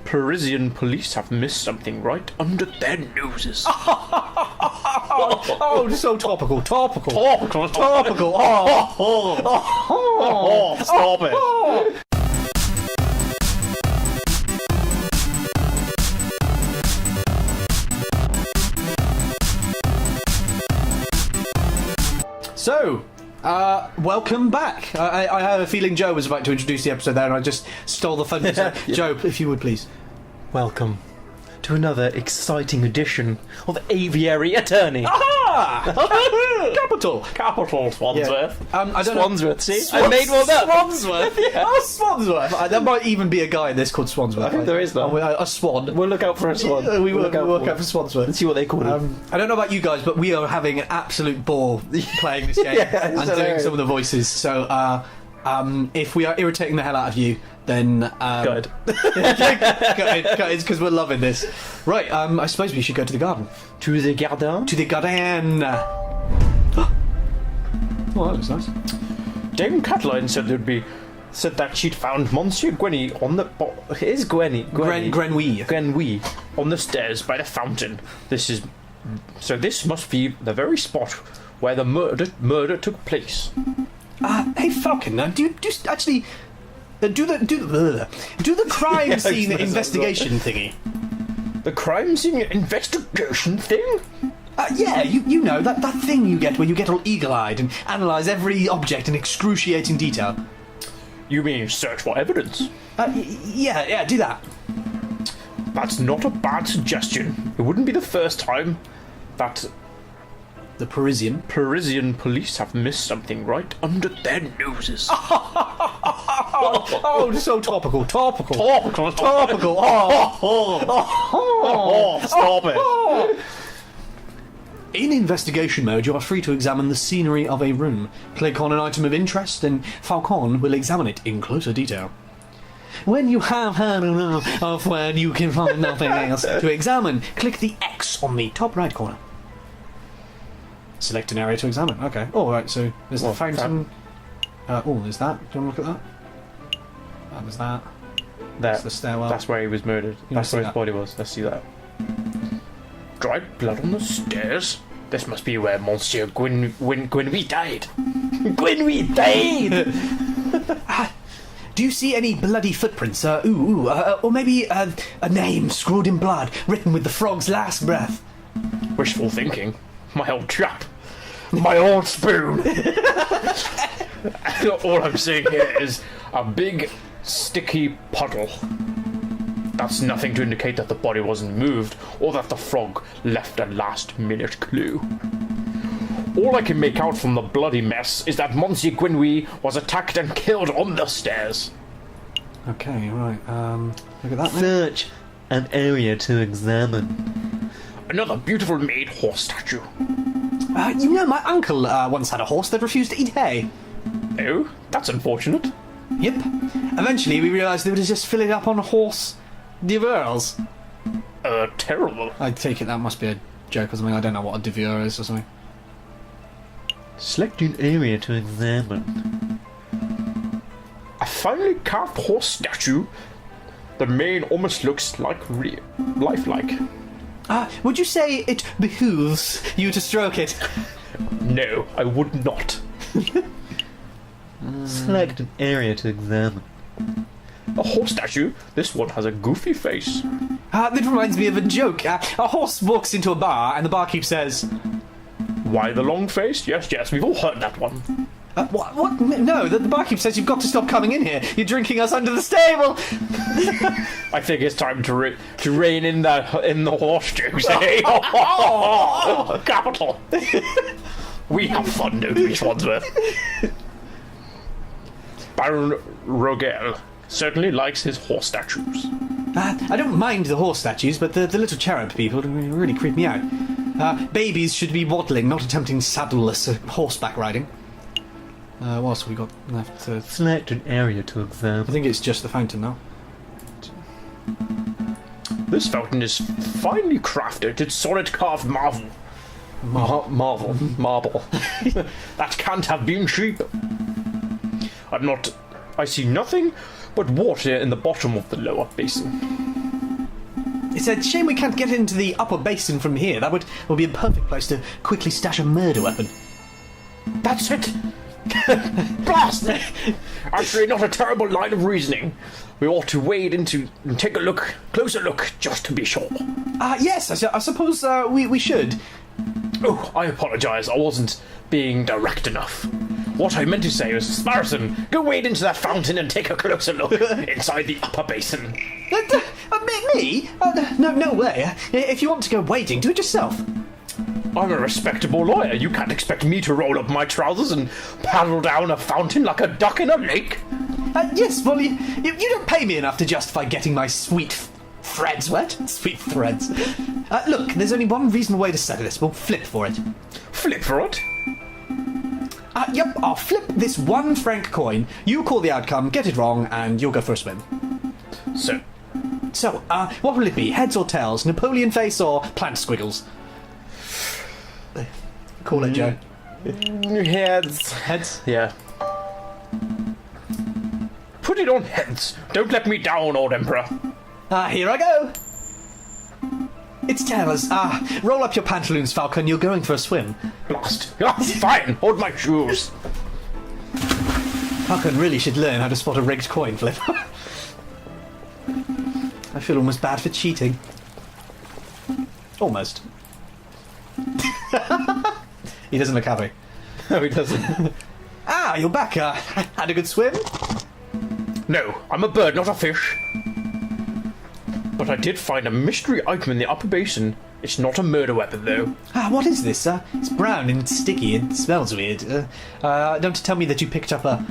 Parisian police have missed something right under their noses. Oh, so topical. Topical. Oh, Stop it. So, welcome back. I have a feeling Joe was about to introduce the episode there, and I just stole the thunder. So, Joe, if you would please. Welcome to another exciting edition of Aviary Attorney. Aha! Capital. Swansworth. I don't know. Swansworth, see? I made one up. Swansworth? Yeah. Oh, Swansworth. There might even be a guy in this called Swansworth. I think there is, though. A swan. We'll look out for a swan. We will look out for Swansworth. And see what they call him. I don't know about you guys, but we are having an absolute ball playing this game and doing hilarious. some of the voices. So, if we are irritating the hell out of you, then Good. it's because we're loving this. Right, I suppose we should go to the garden. To the garden. To the garden. Oh, that looks nice. Dame Cataline said that she'd found Monsieur Gwenny on the... Is Gwenny? Grenouille on the stairs by the fountain. This must be the very spot where the murder took place. Hey Falcon, do you actually do the crime scene investigation thingy? The crime scene investigation thing? Yeah, you know that thing you get where you get all eagle-eyed and analyse every object in excruciating detail. You mean search for evidence? Yeah, do that. That's not a bad suggestion. It wouldn't be the first time that The Parisian police have missed something right under their noses. Oh, so topical. Topical. Stop it. In investigation mode, you are free to examine the scenery of a room. Click on an item of interest, and Falcon will examine it in closer detail. When you have heard enough of when you can find nothing else to examine, click the X on the top right corner. Select an area to examine. Okay. All right. So there's the fountain. There's that. Do you want to look at that? There's that. That's the stairwell. That's where he was murdered. That's where his body was. Let's see that. Dried blood on the stairs? This must be where Monsieur Gwenouille died. Gwenouille died! Do you see any bloody footprints? Or maybe a name scrawled in blood, written with the frog's last breath? Wishful thinking. My old trap. My old spoon. All I'm seeing here is a big, sticky puddle. That's nothing to indicate that the body wasn't moved, or that the frog left a last-minute clue. All I can make out from the bloody mess is that Monsieur Gwenouille was attacked and killed on the stairs. Okay, right. Look at that. Search an area to examine. Another beautiful made horse statue. You know, my uncle once had a horse that refused to eat hay. Oh, that's unfortunate. Yep. Eventually, we realised they would just fill it up on horse devours. Terrible. I take it that must be a joke or something. I don't know what a devour is or something. Select an area to examine. A finely carved horse statue. The mane almost looks like lifelike. Would you say it behooves you to stroke it? No, I would not. Select an area to examine. A horse statue? This one has a goofy face. That reminds me of a joke. A horse walks into a bar and the barkeep says... Why the long face? Yes, we've all heard that one. What? No, the barkeep says you've got to stop coming in here. You're drinking us under the stable. I think it's time to rein in the horse juice. Eh? Capital. We have fun, don't we, Swansworth? Baron Rogel certainly likes his horse statues. I don't mind the horse statues, but the little cherub people really creep me out. Babies should be waddling, not attempting saddleless horseback riding. What else have we got left? Select an area to examine. I think it's just the fountain now. This fountain is finely crafted. It's solid carved marble. Marble. That can't have been cheap. I see nothing but water in the bottom of the lower basin. It's a shame we can't get into the upper basin from here. That would be a perfect place to quickly stash a murder weapon. That's it! Blast me! Actually, not a terrible line of reasoning. We ought to wade into and take a closer look, just to be sure. Yes, I suppose we should. Oh, I apologise. I wasn't being direct enough. What I meant to say was, Spartan, go wade into that fountain and take a closer look inside the upper basin. Me? No way. If you want to go wading, do it yourself. I'm a respectable lawyer. You can't expect me to roll up my trousers and paddle down a fountain like a duck in a lake. Yes, well, you don't pay me enough to justify getting my sweet threads wet. Sweet threads. Look, there's only one reasonable way to settle this. We'll flip for it. Flip for it? Yep, I'll flip this 1 franc coin. You call the outcome, get it wrong, and you'll go for a swim. So, what will it be? Heads or tails? Napoleon face or plant squiggles? Call it, Joe. Heads. Heads? Yeah. Put it on heads. Don't let me down, old emperor. Here I go. It's tails. Roll up your pantaloons, Falcon. You're going for a swim. Blast. Fine. Hold my shoes. Falcon really should learn how to spot a rigged coin flip. I feel almost bad for cheating. Almost. He doesn't look happy. No, he doesn't. You're back. Had a good swim? No, I'm a bird, not a fish. But I did find a mystery item in the upper basin. It's not a murder weapon, though. What is this? It's brown and sticky. It smells weird. Don't tell me that you picked up a...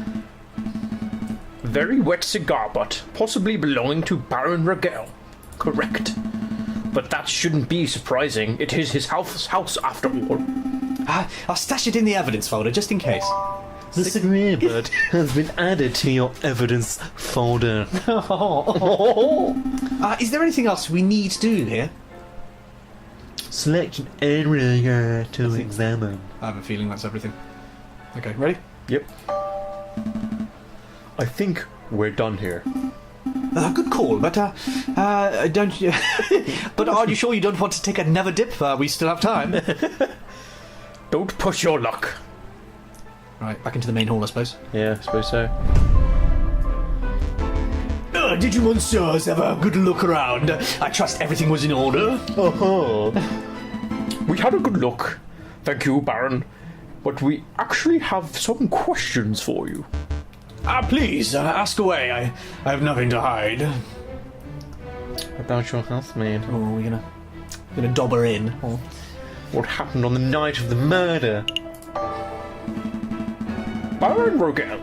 Very wet cigar butt, possibly belonging to Baron Regel. Correct. But that shouldn't be surprising. It is his house after all. I'll stash it in the evidence folder, just in case. The cigar butt has been added to your evidence folder. Is there anything else we need to do here? Select an area to examine. I have a feeling that's everything. Okay, ready? Yep. I think we're done here. Good call, but don't you... But are you sure you don't want to take another dip? We still have time. Don't push your luck. Right, back into the main hall, I suppose. Yeah, I suppose so. Did you monsieurs have a good look around? I trust everything was in order. We had a good look. Thank you, Baron. But we actually have some questions for you. Please, ask away. I have nothing to hide. About your housemaid. Oh, we're gonna dob her in. Oh. What happened on the night of the murder? Baron Rogel,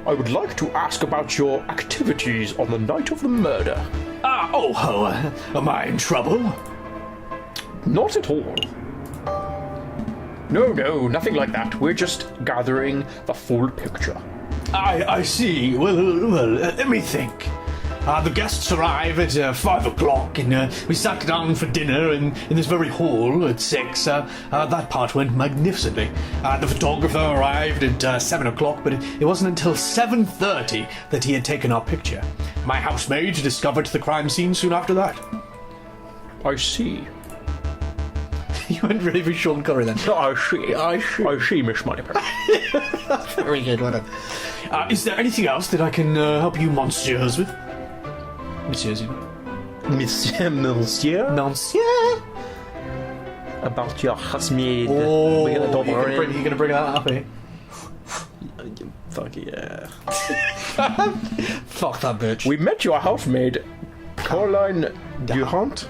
I would like to ask about your activities on the night of the murder. Am I in trouble? Not at all. No, nothing like that. We're just gathering the full picture. I see. Well, let me think. The guests arrive at 5 o'clock, and we sat down for dinner in this very hall at 6. That part went magnificently. The photographer arrived at 7 o'clock, but it wasn't until 7:30 that he had taken our picture. My housemaid discovered the crime scene soon after that. I see. You went really for Sean Curry then. I see, Miss Moneypenny. Very good, well done. Is there anything else that I can help you monsieurs with? Monsieurs, you know. Monsieur? Monsieur? About your housemaid. Oh, We're gonna dob her in. you're gonna bring that up, eh? Fuck yeah. Fuck that bitch. We met your housemaid, Caroline Durant.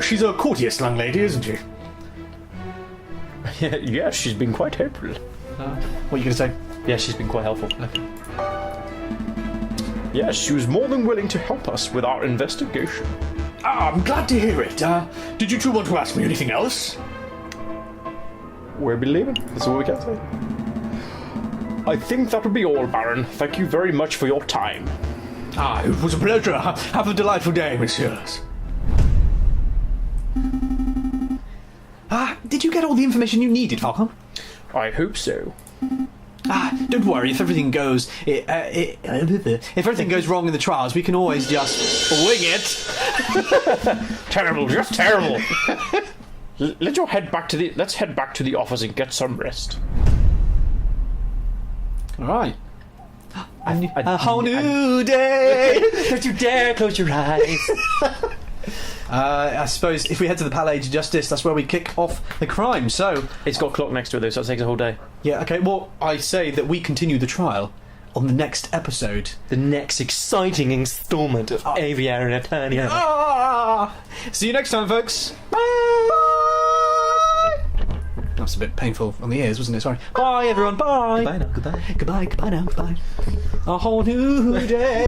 She's a courteous young lady, isn't she? Yes, she's been quite helpful. What are you gonna say? Yeah, she's been quite helpful. Okay. Yes, she was more than willing to help us with our investigation. I'm glad to hear it. Did you two want to ask me anything else? We'll be leaving. That's all we can say. I think that would be all, Baron. Thank you very much for your time. It was a pleasure. Have a delightful day, messieurs. Did you get all the information you needed, Falcon? I hope so. Don't worry. If everything goes, if everything goes wrong in the trials, we can always just wing it. Terrible, just terrible. Let's head back to the office and get some rest. All right. A whole new day. Don't you dare close your eyes. I suppose if we head to the Palais de Justice, that's where we kick off the crime. So It's got a clock next to it though, so it takes a whole day. yeah, okay. Well, I say that we continue the trial on the next episode. The next exciting installment of Aviary Attorney. See you next time, folks. Bye. That was a bit painful on the ears, wasn't it? Sorry. Bye, everyone. Bye. Goodbye now. Goodbye. Goodbye now. Goodbye. A whole new day.